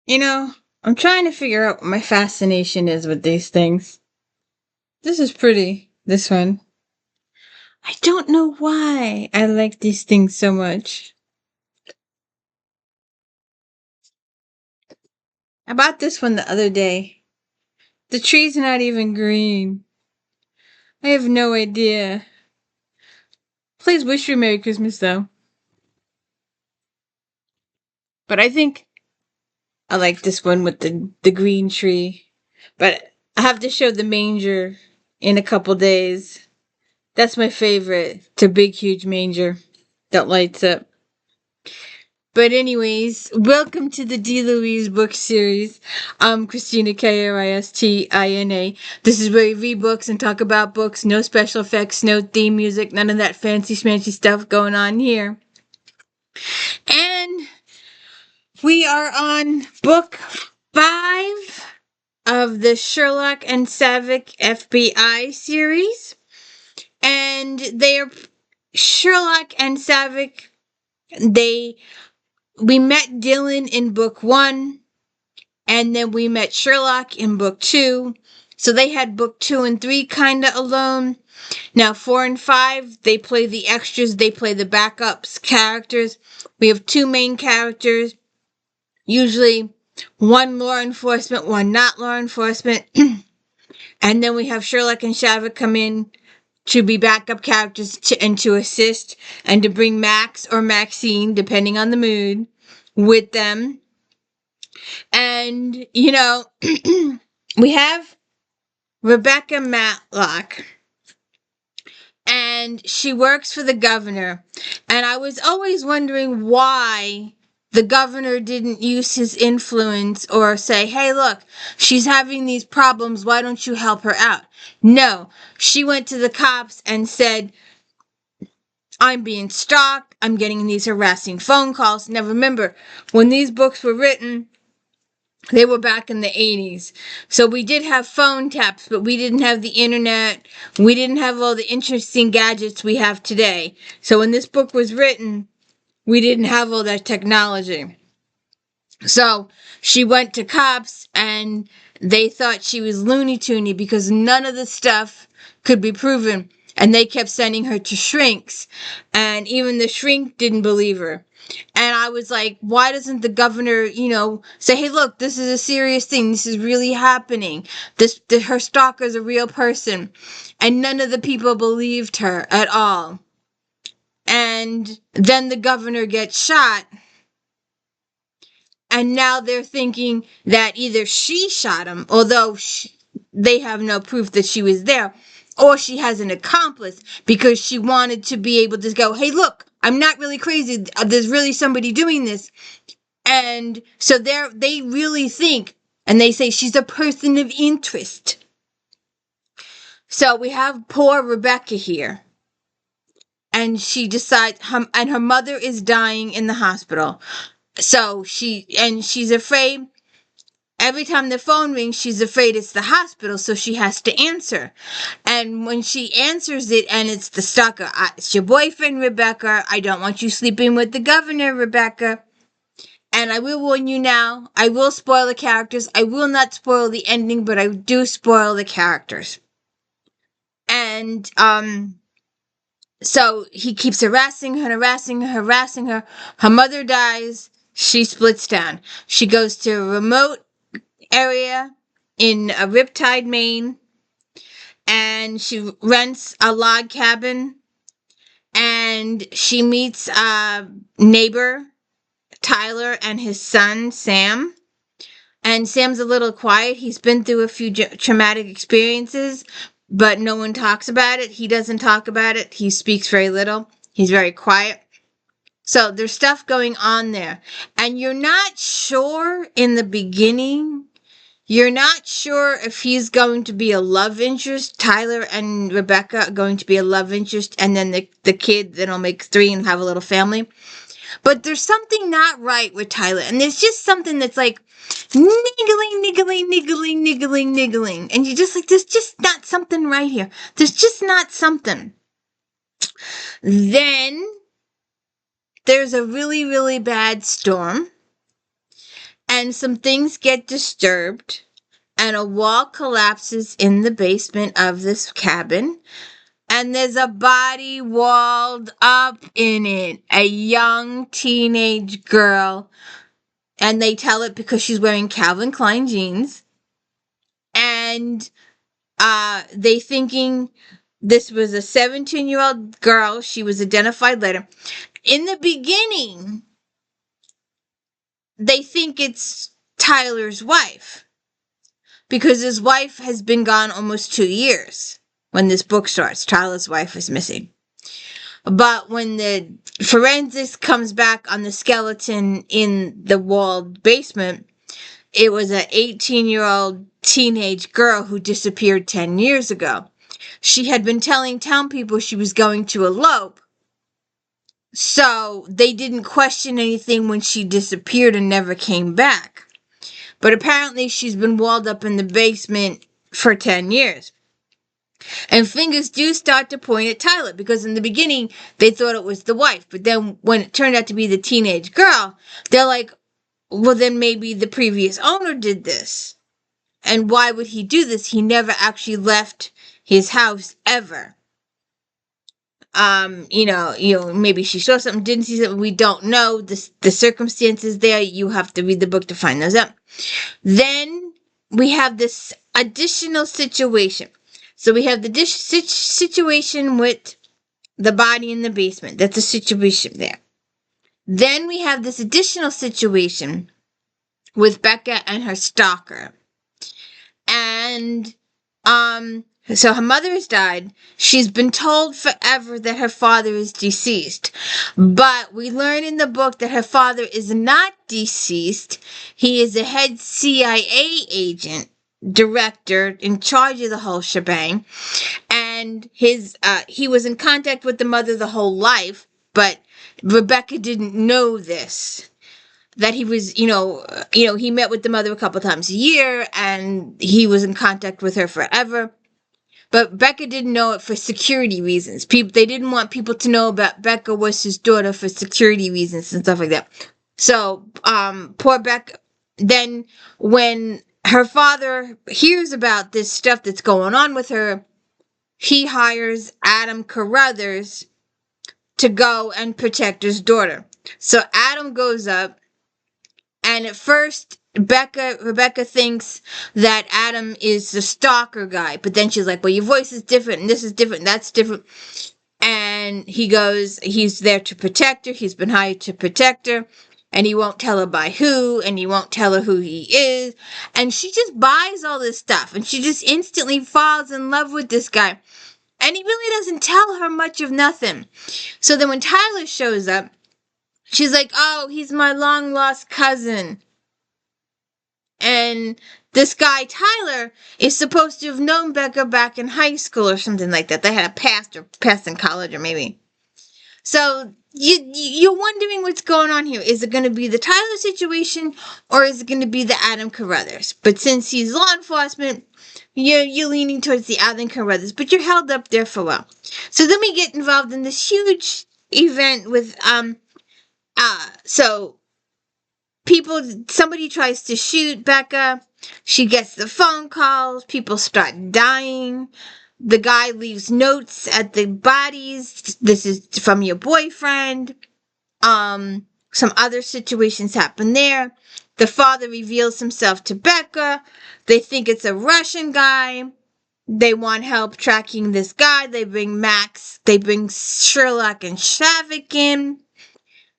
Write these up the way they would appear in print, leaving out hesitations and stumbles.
You know, I'm trying to figure out what my fascination is with these things. This is pretty, this one. I don't know why I like these things so much. I bought this one the other day. The tree's not even green. I have no idea. Please wish you a Merry Christmas, though. But I think I like this one with the green tree. But I have to show the manger in a couple days. That's my favorite. It's a big, huge manger that lights up. But anyways, welcome to the D. Louise book series. I'm Christina, Kristina. This is where we read books and talk about books. No special effects, no theme music, none of that fancy schmancy stuff going on here. And we are on book 5 of the Sherlock and Savich FBI series. And they are Sherlock and Savich. We met Dylan in book 1, and then we met Sherlock in book 2. So they had book 2 and 3 kind of alone. Now 4 and 5, they play the extras, they play the backups characters. We have 2 main characters, usually one law enforcement, one not law enforcement. And then we have Sherlock and Savich come in to be backup characters and to assist and to bring Max or Maxine, depending on the mood, with them. And, we have Rebecca Matlock, and she works for the governor. And I was always wondering why the governor didn't use his influence or say, hey, look, she's having these problems. Why don't you help her out? No, she went to the cops and said, I'm being stalked. I'm getting these harassing phone calls. Now, remember, when these books were written, they were back in the 80s. So we did have phone taps, but we didn't have the internet. We didn't have all the interesting gadgets we have today. So when this book was written, we didn't have all that technology. So she went to cops and they thought she was Looney Toony because none of the stuff could be proven. And they kept sending her to shrinks. And even the shrink didn't believe her. And I was like, why doesn't the governor, say, hey, look, this is a serious thing. This is really happening. Her stalker's a real person. And none of the people believed her at all. And then the governor gets shot. And now they're thinking that either she shot him, although they have no proof that she was there, or she has an accomplice because she wanted to be able to go, hey, look, I'm not really crazy. There's really somebody doing this. And so they really think, and they say she's a person of interest. So we have poor Rebecca here. And she decides, and her mother is dying in the hospital. So she's afraid. Every time the phone rings, she's afraid it's the hospital, so she has to answer. And when she answers it, and it's the stalker, it's your boyfriend, Rebecca. I don't want you sleeping with the governor, Rebecca. And I will warn you now, I will spoil the characters. I will not spoil the ending, but I do spoil the characters. And, so he keeps harassing her. Her mother dies. She splits down. She goes to a remote area in Riptide, Maine, and she rents a log cabin, and she meets a neighbor, Tyler, and his son, Sam. And Sam's a little quiet. He's been through a few traumatic experiences, but no one talks about it. He doesn't talk about it. He speaks very little. He's very quiet. So there's stuff going on there. And you're not sure in the beginning. You're not sure if he's going to be a love interest. Tyler and Rebecca are going to be a love interest. And then the kid that'll make 3 and have a little family. But there's something not right with Tyler. And there's just something that's like niggling. And you're just like, there's just not something right here. There's just not something. Then there's a really, really bad storm. and some things get disturbed, and a wall collapses in the basement of this cabin, and there's a body walled up in it, a young teenage girl, and they tell it because she's wearing Calvin Klein jeans, and they thinking this was a 17-year-old girl. She was identified later. In the beginning, they think it's Tyler's wife, because his wife has been gone almost 2 years. When this book starts, Tyler's wife is missing. But when the forensics comes back on the skeleton in the walled basement, it was an 18-year-old teenage girl who disappeared 10 years ago. She had been telling town people she was going to elope, so they didn't question anything when she disappeared and never came back. But apparently she's been walled up in the basement for 10 years. And fingers do start to point at Tyler, because in the beginning they thought it was the wife. But then when it turned out to be the teenage girl, they're like, well, then maybe the previous owner did this. And why would he do this? He never actually left his house ever. Maybe she saw something, didn't see something. We don't know the circumstances there. You have to read the book to find those out. Then we have this additional situation. So we have the situation with the body in the basement. That's a situation there. Then we have this additional situation with Becca and her stalker. And so her mother has died. She's been told forever that her father is deceased. But we learn in the book that her father is not deceased. He is a head CIA agent, director, in charge of the whole shebang. And he was in contact with the mother the whole life, but Rebecca didn't know this. That he was, he met with the mother a couple times a year, and he was in contact with her forever. But Becca didn't know it for security reasons. They didn't want people to know about Becca was his daughter for security reasons and stuff like that. So, poor Becca. Then when her father hears about this stuff that's going on with her, he hires Adam Carruthers to go and protect his daughter. So Adam goes up, and at first Rebecca thinks that Adam is the stalker guy, but then she's like, well, your voice is different, and this is different, and that's different. And he's there to protect her, he's been hired to protect her, and he won't tell her by who, and he won't tell her who he is. And she just buys all this stuff, and she just instantly falls in love with this guy. And he really doesn't tell her much of nothing. So then when Tyler shows up, she's like, oh, he's my long-lost cousin. And this guy, Tyler, is supposed to have known Becca back in high school or something like that. They had a past in college or maybe. So you're wondering what's going on here. Is it going to be the Tyler situation, or is it going to be the Adam Carruthers? But since he's law enforcement, you're leaning towards the Adam Carruthers, but you're held up there for a while. So then we get involved in this huge event with somebody tries to shoot Becca. She gets the phone calls. People start dying. The guy leaves notes at the bodies. This is from your boyfriend. Some other situations happen there. The father reveals himself to Becca. They think it's a Russian guy. They want help tracking this guy. They bring Sherlock and Savich in.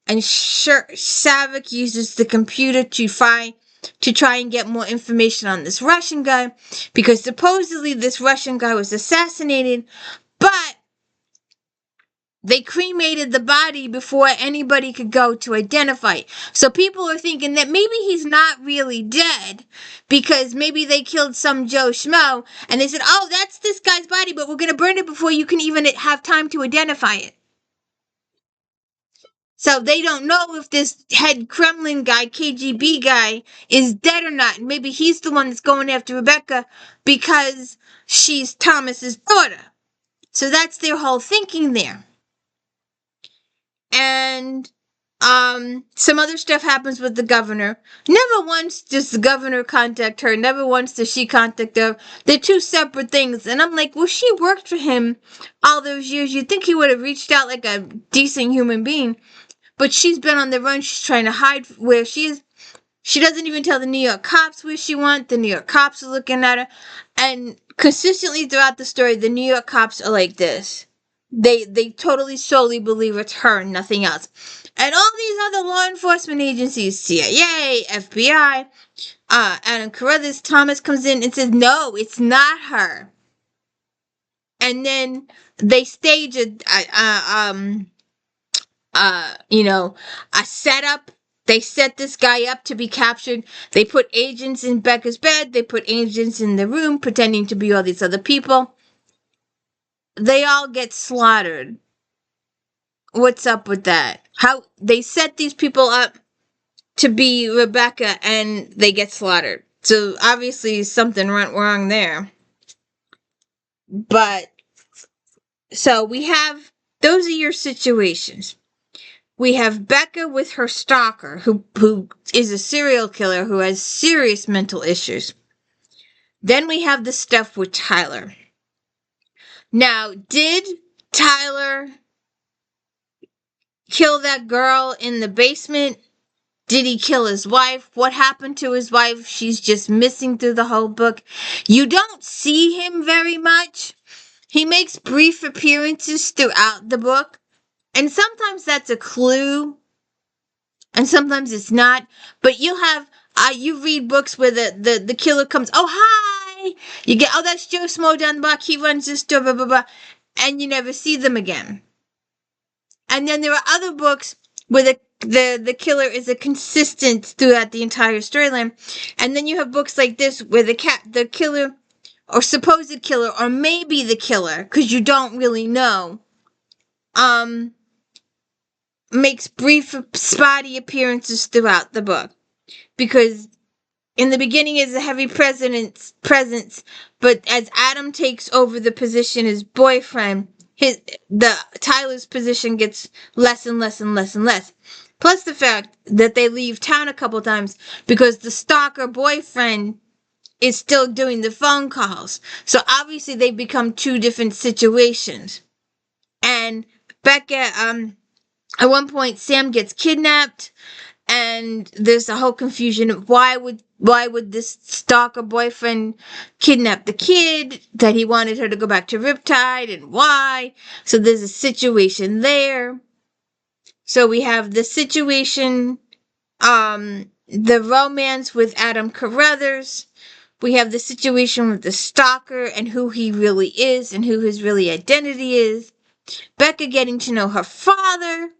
And Savich uses the computer to try and get more information on this Russian guy, because supposedly this Russian guy was assassinated, but they cremated the body before anybody could go to identify it. So people are thinking that maybe he's not really dead, because maybe they killed some Joe Schmo, and they said, oh, that's this guy's body, but we're going to burn it before you can even have time to identify it. So they don't know if this head Kremlin guy, KGB guy, is dead or not. Maybe he's the one that's going after Rebecca because she's Thomas's daughter. So that's their whole thinking there. And Some other stuff happens with the governor. Never once does the governor contact her. Never once does she contact her. They're two separate things. And I'm like, well, she worked for him all those years. You'd think he would have reached out like a decent human being. But she's been on the run. She's trying to hide where she is. She doesn't even tell the New York cops where she went. The New York cops are looking at her. And consistently throughout the story, the New York cops are like this. They totally solely believe it's her and nothing else. And all these other law enforcement agencies, CIA, FBI, Adam Carruthers, Thomas comes in and says, no, it's not her. And then they stage a setup. They set this guy up to be captured. They put agents in Becca's bed. They put agents in the room pretending to be all these other people. They all get slaughtered. What's up with that? How they set these people up to be Rebecca and they get slaughtered. So obviously something went wrong there. But so we have, those are your situations. We have Becca with her stalker, who is a serial killer who has serious mental issues. Then we have the stuff with Tyler. Now, did Tyler kill that girl in the basement? Did he kill his wife? What happened to his wife? She's just missing through the whole book. You don't see him very much. He makes brief appearances throughout the book. And sometimes that's a clue. And sometimes it's not. But you'll have, you read books where the killer comes, oh, hi! You get, oh, that's Joe Smo down the block. He runs this store, blah, blah, blah. And you never see them again. And then there are other books where the killer is a consistent throughout the entire storyline. And then you have books like this where the killer or supposed killer or maybe the killer, because you don't really know, makes brief spotty appearances throughout the book. Because in the beginning is a heavy presence, but as Adam takes over the position as boyfriend, Tyler's position gets less and less and less and less. Plus the fact that they leave town a couple times because the stalker boyfriend is still doing the phone calls. So obviously they become two different situations. And Becca, at one point Sam gets kidnapped, and there's a whole confusion of why would this stalker boyfriend kidnap the kid, that he wanted her to go back to Riptide, and why. So there's a situation there. So we have the situation, the romance with Adam Carruthers. We have the situation with the stalker and who he really is and who his really identity is. Becca getting to know her father.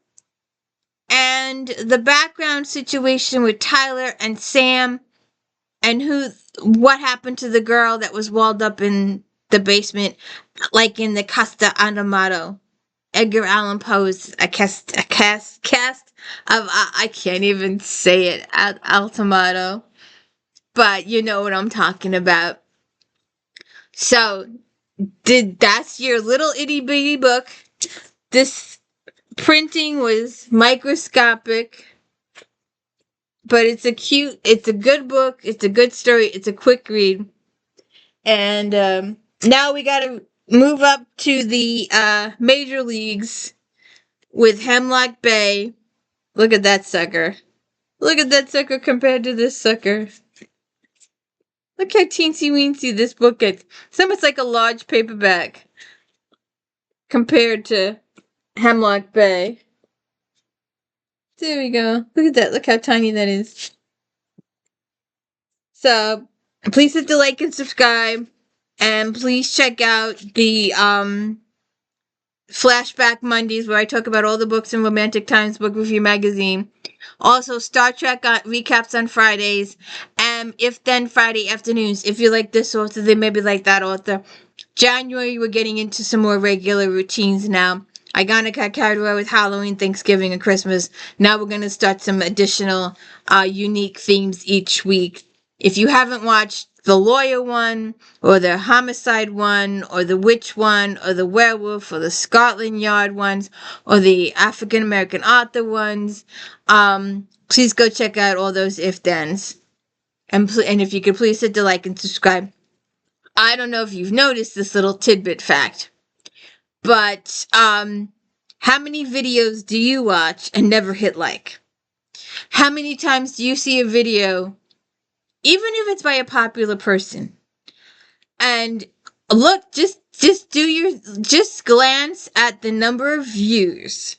And the background situation with Tyler and Sam, and what happened to the girl that was walled up in the basement, like in the Casa Animado. Edgar Allan Poe's a cast of, I can't even say it, Altamado. But you know what I'm talking about. So, that's your little itty bitty book. This printing was microscopic, but it's a good book, it's a good story, it's a quick read. And now we gotta move up to the major leagues with Hemlock Bay. Look at that sucker. Look at that sucker compared to this sucker. Look how teensy weensy this book is. It's almost like a large paperback compared to Hemlock Bay. There we go. Look at that. Look how tiny that is. So, please hit the like and subscribe. And please check out the Flashback Mondays, where I talk about all the books in Romantic Times Book Review Magazine. Also, Star Trek recaps on Fridays. And If Then Friday afternoons. If you like this author, they maybe like that author. January, we're getting into some more regular routines now. I kind of got carried away with Halloween, Thanksgiving, and Christmas. Now we're going to start some additional unique themes each week. If you haven't watched the lawyer one, or the homicide one, or the witch one, or the werewolf, or the Scotland Yard ones, or the African American author ones. Please go check out all those if thens. And if you could please hit the like and subscribe. I don't know if you've noticed this little tidbit fact, but how many videos do you watch and never hit like? How many times do you see a video, even if it's by a popular person, and look, just glance at the number of views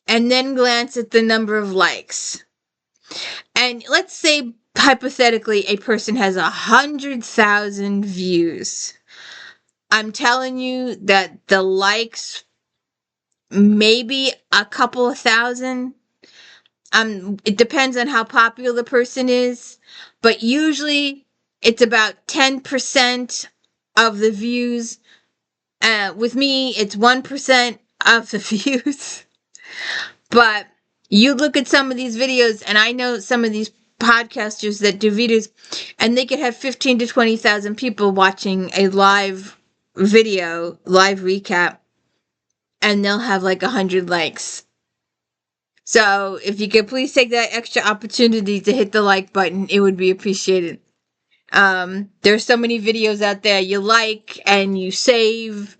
and then glance at the number of likes. And let's say hypothetically a person has 100,000 views. I'm telling you that the likes, maybe a couple of thousand. It depends on how popular the person is, but usually it's about 10% of the views. With me, it's 1% of the views. But you look at some of these videos, and I know some of these podcasters that do videos, and they could have 15 to 20,000 people watching a live video, live recap, and they'll have like 100 likes. So if you could please take that extra opportunity to hit the like button, it would be appreciated. There's so many videos out there you like and you save,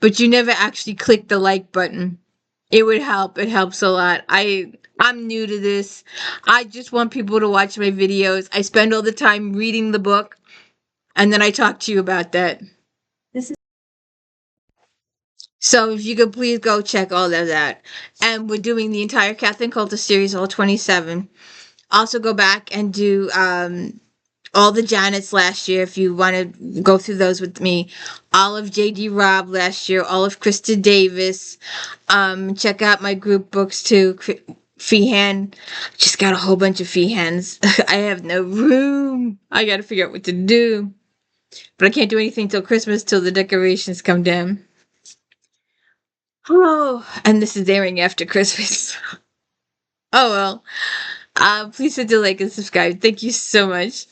but you never actually click the like button. It would help. It helps a lot. I'm new to this. I just want people to watch my videos. I spend all the time reading the book, and then I talk to you about that. So if you could please go check all of that. And we're doing the entire Kathleen Coulter series, all 27. Also go back and do all the Janets last year if you want to go through those with me. All of J.D. Robb last year, all of Krista Davis. Check out my group books too. Feehan. Just got a whole bunch of Feehans. I have no room. I got to figure out what to do. But I can't do anything till Christmas, till the decorations come down. Oh, and this is airing after Christmas. Oh well. Please hit the like and subscribe. Thank you so much.